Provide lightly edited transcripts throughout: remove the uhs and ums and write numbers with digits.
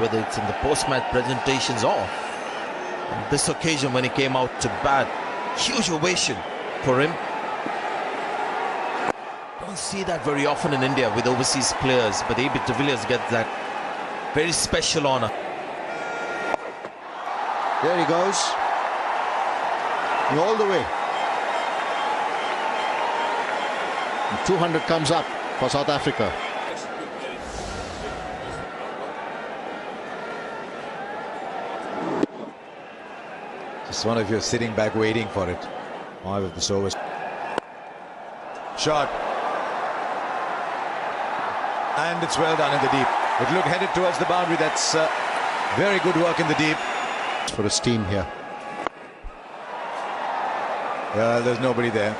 whether it's in the post-match presentations or on this occasion when he came out to bat. Huge ovation for him. Don't see that very often in India with overseas players, but AB de Villiers gets that very special honor. There he goes. All the way. And 200 comes up for South Africa. Just one of you sitting back waiting for it. Five of the overs. Shot. And it's well done in the deep. It looked headed towards the boundary. That's very good work in the deep. For his team here. Yeah, there's nobody there.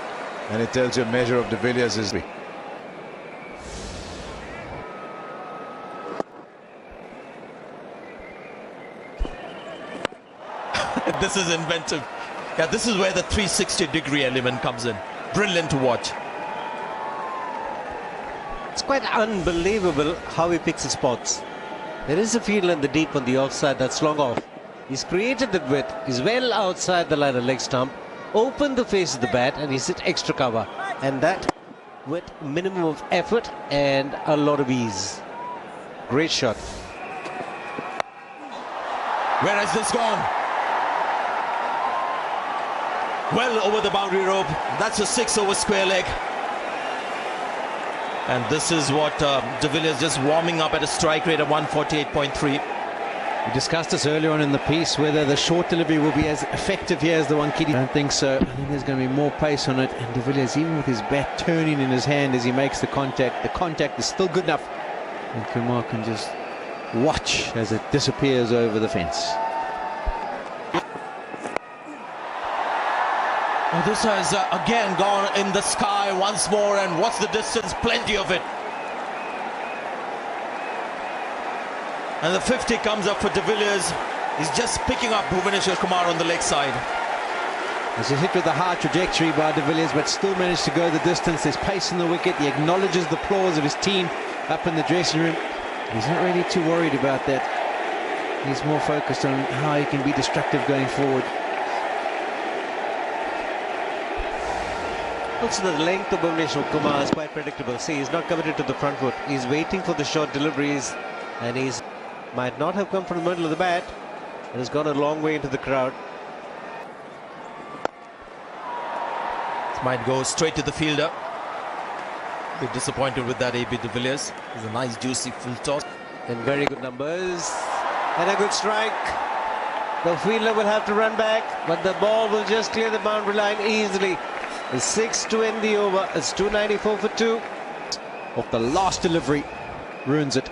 And it tells you a measure of de Villiers is. This is inventive. Yeah, this is where the 360-degree element comes in. Brilliant to watch. It's quite unbelievable how he picks his spots. There is a field in the deep on the offside that's long off. He's created the width. He's well outside the line of leg stump. Opened the face of the bat and he's hit extra cover. And that with minimum of effort and a lot of ease. Great shot. Where has this gone? Well over the boundary rope. That's a 6-over square leg. And this is what de Villiers just warming up at a strike rate of 148.3. We discussed this earlier on in the piece, whether the short delivery will be as effective here as the wankhede. I don't think so. I think there's going to be more pace on it. And de Villiers, even with his bat turning in his hand as he makes the contact is still good enough. And Comau can just watch as it disappears over the fence. Oh, this has again gone in the sky once more, and what's the distance? Plenty of it. And the 50 comes up for de Villiers. He's just picking up Comau on the leg side. It's a hit with a high trajectory by de Villiers, but still managed to go the distance. There's pace in the wicket. He acknowledges the applause of his team up in the dressing room. He's not really too worried about that. He's more focused on how he can be destructive going forward. Also, the length of Comau is quite predictable. See, he's not committed to the front foot. He's waiting for the short deliveries, and he's might not have come from the middle of the bat and has gone a long way into the crowd. This might go straight to the fielder. Bit disappointed with that, AB de Villiers. It's a nice juicy full toss. And very good numbers. And a good strike. The fielder will have to run back, but the ball will just clear the boundary line easily. It's 6 to end the over. It's 294 for 2. Off the last delivery, ruins it.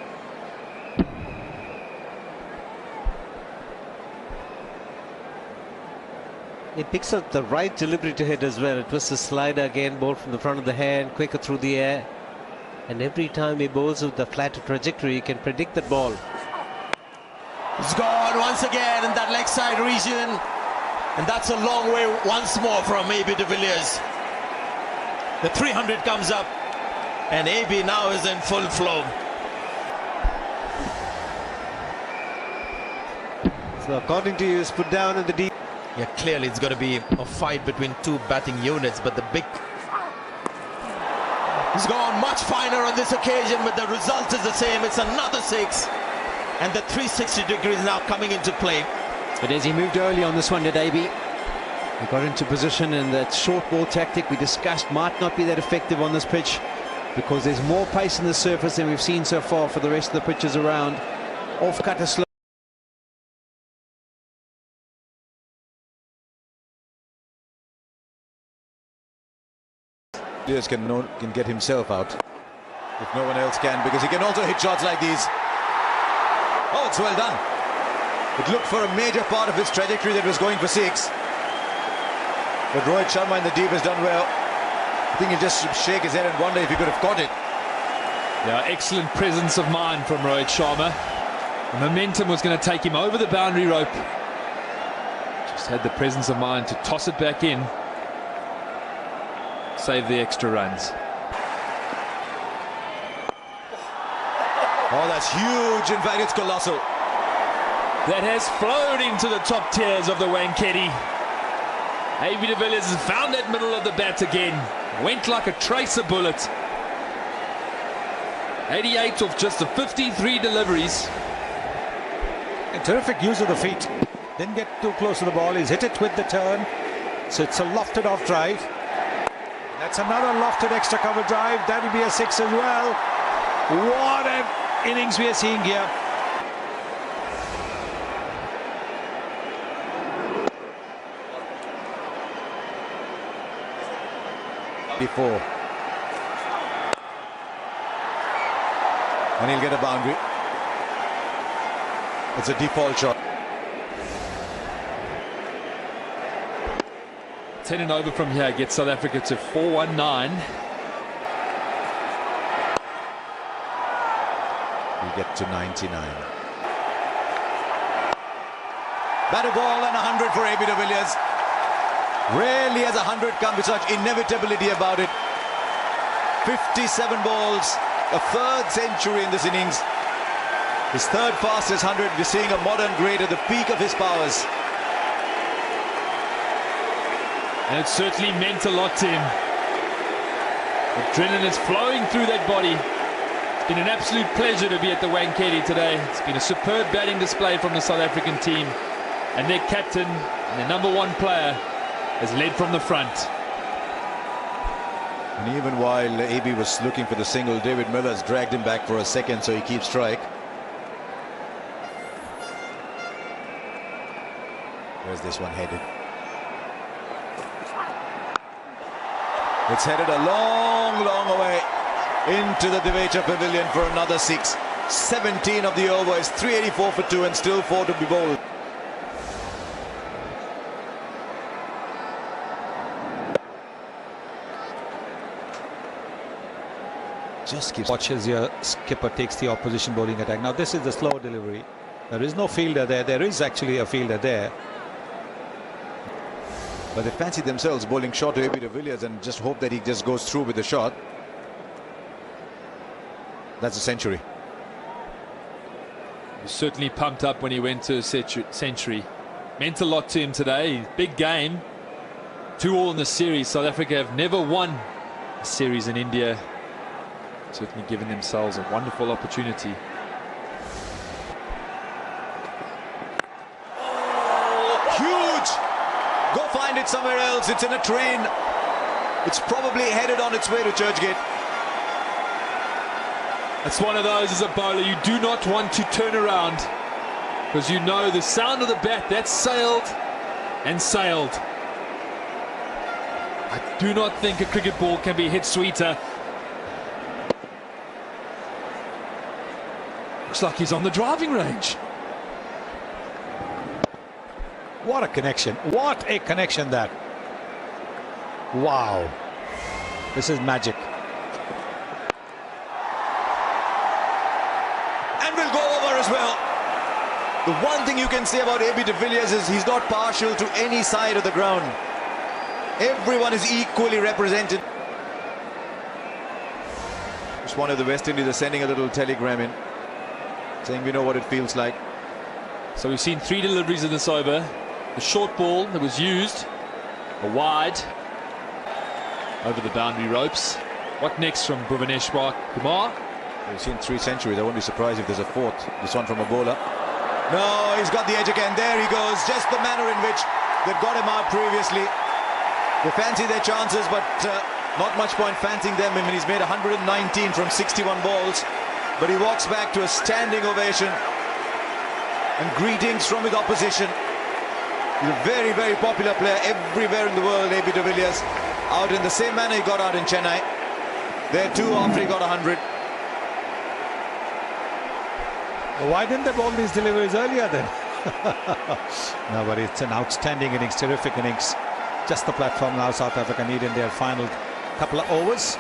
He picks up the right delivery to hit as well. It was a slider again, ball from the front of the hand, quicker through the air. And every time he bowls with the flatter trajectory, you can predict that ball. It's gone once again in that leg side region. And that's a long way once more from AB de Villiers. The 300 comes up, and AB now is in full flow. So according to you, it's put down in the deep. Yeah, clearly it's going to be a fight between two batting units, but the big... He's gone much finer on this occasion, but the result is the same. It's another 6, and the 360 degrees now coming into play. But as he moved early on this one, did AB? He got into position, and that short ball tactic we discussed might not be that effective on this pitch because there's more pace in the surface than we've seen so far for the rest of the pitches around. Off cutter slow. Villiers can get himself out if no one else can, because he can also hit shots like these. Oh, it's well done. It looked for a major part of his trajectory that was going for 6. But Rohit Sharma in the deep has done well. I think he'll just shake his head and wonder if he could have caught it. Yeah, excellent presence of mind from Rohit Sharma. The momentum was going to take him over the boundary rope. Just had the presence of mind to toss it back in. Save the extra runs. Oh, that's huge. In fact, it's colossal. that has flowed into the top tiers of the wankhede. AB de Villiers has found that middle of the bat again. Went like a tracer bullet. 88 of just the 53 deliveries. A terrific use of the feet. Didn't get too close to the ball. He's hit it with the turn. So it's a lofted off drive. That's another lofted extra cover drive. That'll be a 6 as well. What an innings we are seeing here. Before. And he'll get a boundary. It's a default shot. 10 and over from here gets South Africa to 419. We get to 99. Batted ball and 100 for AB de Villiers. Rarely has 100 come with such inevitability about it. 57 balls, a third century in this innings. His third fastest 100. We're seeing a modern great at the peak of his powers. And it certainly meant a lot to him. Adrenaline is flowing through that body. It's been an absolute pleasure to be at the wankhede today. It's been a superb batting display from the South African team. And their captain, and their #1 player, has led from the front. And even while AB was looking for the single, David Miller's dragged him back for a second so he keeps strike. Where's this one headed? It's headed a long, long way into the Devacha Pavilion for another 6. 17 of the overs, 384 for 2 and still 4 to be bowled. Just keeps. Watch as your skipper takes the opposition bowling attack. Now this is the slow delivery. There is no fielder there. There is actually a fielder there. But they fancy themselves bowling short to AB de Villiers and just hope that he just goes through with the shot. That's a century. He was certainly pumped up when he went to a century. Meant a lot to him today. Big game. 2-all in the series. South Africa have never won a series in India. Certainly given themselves a wonderful opportunity. Huge! Go find it somewhere else. It's in a train. It's probably headed on its way to Churchgate. It's one of those as a bowler you do not want to turn around, because you know the sound of the bat, that's sailed and sailed. I do not think a cricket ball can be hit sweeter. Looks like he's on the driving range. What a connection. What a connection that. Wow. This is magic. And will go over as well. The one thing you can say about AB de Villiers is he's not partial to any side of the ground. Everyone is equally represented. Just one of the West Indies are sending a little telegram in, saying we know what it feels like. So we've seen 3 deliveries in this over. The short ball that was used, a wide, over the boundary ropes. What next from Bhuvaneshwar Kumar? We've seen 3 centuries. I won't be surprised if there's a 4th. This one from a bowler. No, he's got the edge again. There he goes. Just the manner in which they've got him out previously. They fancy their chances, but not much point fancying them. I mean, he's made 119 from 61 balls. But he walks back to a standing ovation. And greetings from his opposition. He's a very, very popular player everywhere in the world, AB de Villiers. Out in the same manner he got out in Chennai. There too after he got 100. Why didn't they bowl these deliveries earlier then? No, but it's an outstanding innings, terrific innings. Just the platform now South Africa need in their final couple of overs.